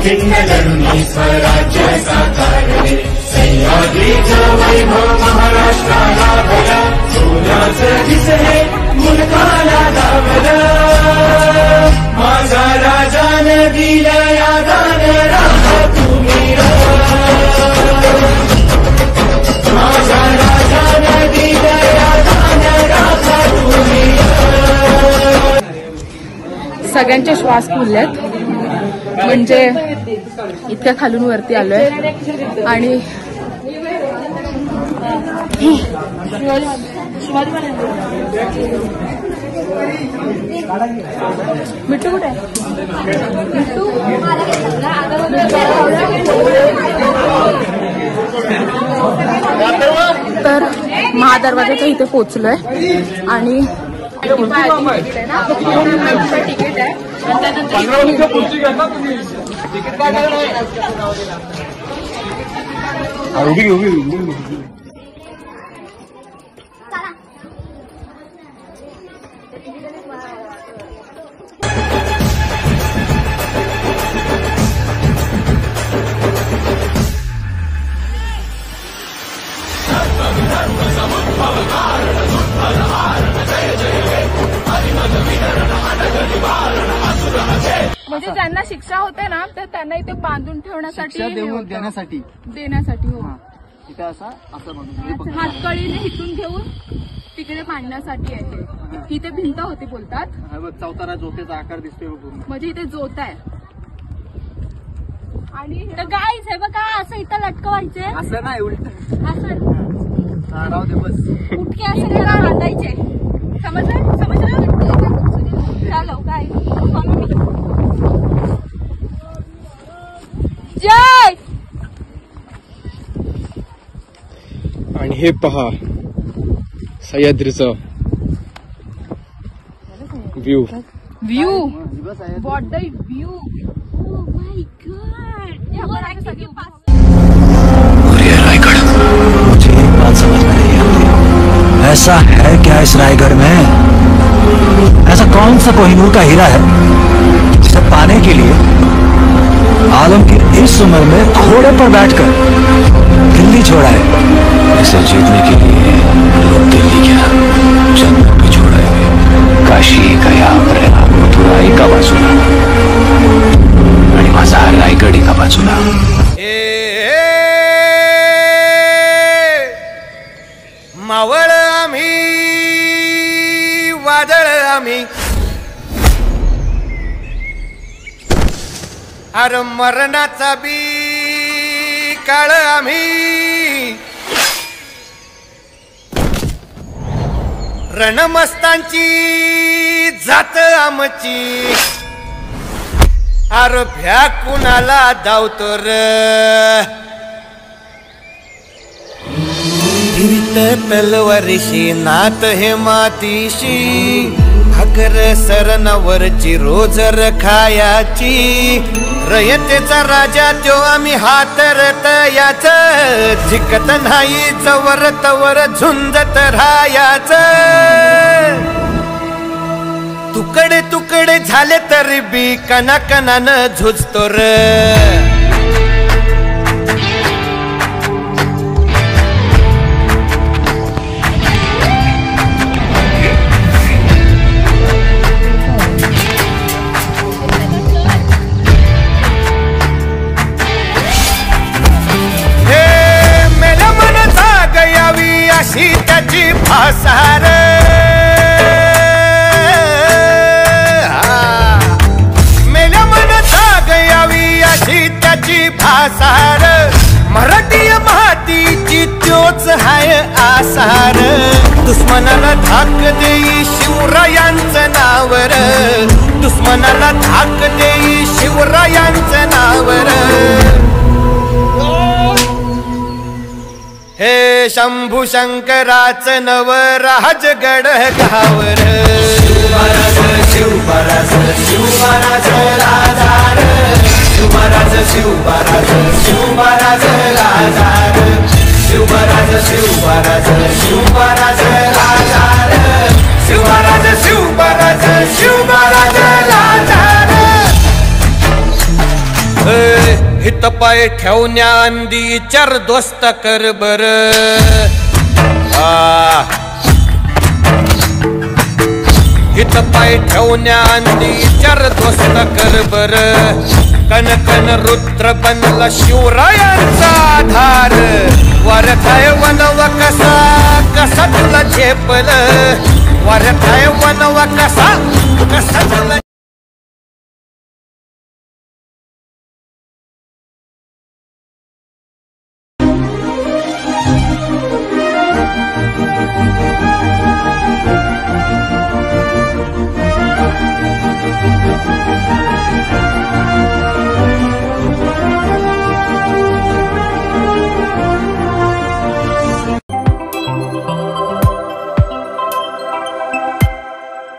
चिन्हधरुणी स्वराज्य साकारले सह्याद्रीचं वैभव महाराष्ट्राला भलं सोन्याचं दिसले मुलकाला दावलं माझा राजानं दिलं या दान राहा तुम्ही माझा राजानं दिलं या दान राहा तुम्ही सगळ्यांचे श्वास फुललेत म्हणजे इतक्या खालून वरती आलोय आणि मिठू कुठे मिठू तर महादरवाजाच्या इथे पोहोचलोय आणि तिकीट आहे म्हणजे ज्यांना शिक्षा होते ना तर त्यांना इथे बांधून ठेवण्यासाठी देण्यासाठी हो हातकळीने हिथून घेऊन तिकडे बांधण्यासाठी आहे. ही ते भिंत होती बोलतात चौतारा जोतेचा आकार दिसतोय म्हणजे इथे जोत आहे आणि गाईज हे बघा असं इथं लटकवायचे असं नाही उलट असं राहू दे बस उठके असं त्याला बांधायचे समजलं चालो काय जय आणि हे पहा सह्याद्रीचं view what the view oh my god और ये रायगढ़ मुझे एक बात समझ में नहीं आती ऐसा है क्या इस रायगढ़ में ऐसा कौन सा कोहिनूर का हीरा है जिसे पाने के लिए आलमगीर इस उम्र में घोड़े पर बैठकर दिल्ली छोड़ा है इसे जीतने के लिए लोग दिल्ली क्या जन्म भी छोड़ाए काशी गया प्रयाग मथुरा एका बाजूला आणि माझा रायगड एका बाजूला मावळ आम्ही वादळ आम्ही अरे मरणाचा बी काळ आम्ही रणमस्तांची जात आमची अरे भ्या कुणाला धावतो र तलवारीशी नात हे मातीशी भाकर सरणावरची रोज खायाची रयतेचा राजा त्यो आम्ही हातरत याच जिकत नाही जवर तवर झुंजत राहायाच तुकडे तुकडे झाले तरी बी कणाकणानं झुजतो र अशी त्याची भासार मेल्या मनता गयावी अशी त्याची भासार मराठी मातीची त्योच हाय आसार दुश्मनाला धाक देई शिवरायांचं नावर दुश्मनाला धाक देई शिवरायांचं नावर हे शंभू शंकराचं नव राजगड गावर शिवराज शिवराज शिवराज राजार शिवराज शिवराज शिवराज राजार शिवराज शिवराज शिवराज राजार शिवराज शिवराज शिवराज राजार पाय ठेवण्या अंदी चर दोस्त कर बर हित पाय ठेवण्या अंदी चर दोस्त कर बर कन कन रुद्र बनला शिवरायांचा आधार वरथाय वनवा कसा कसा तुला झेपल वरथाय वनवा कसा कसा तुला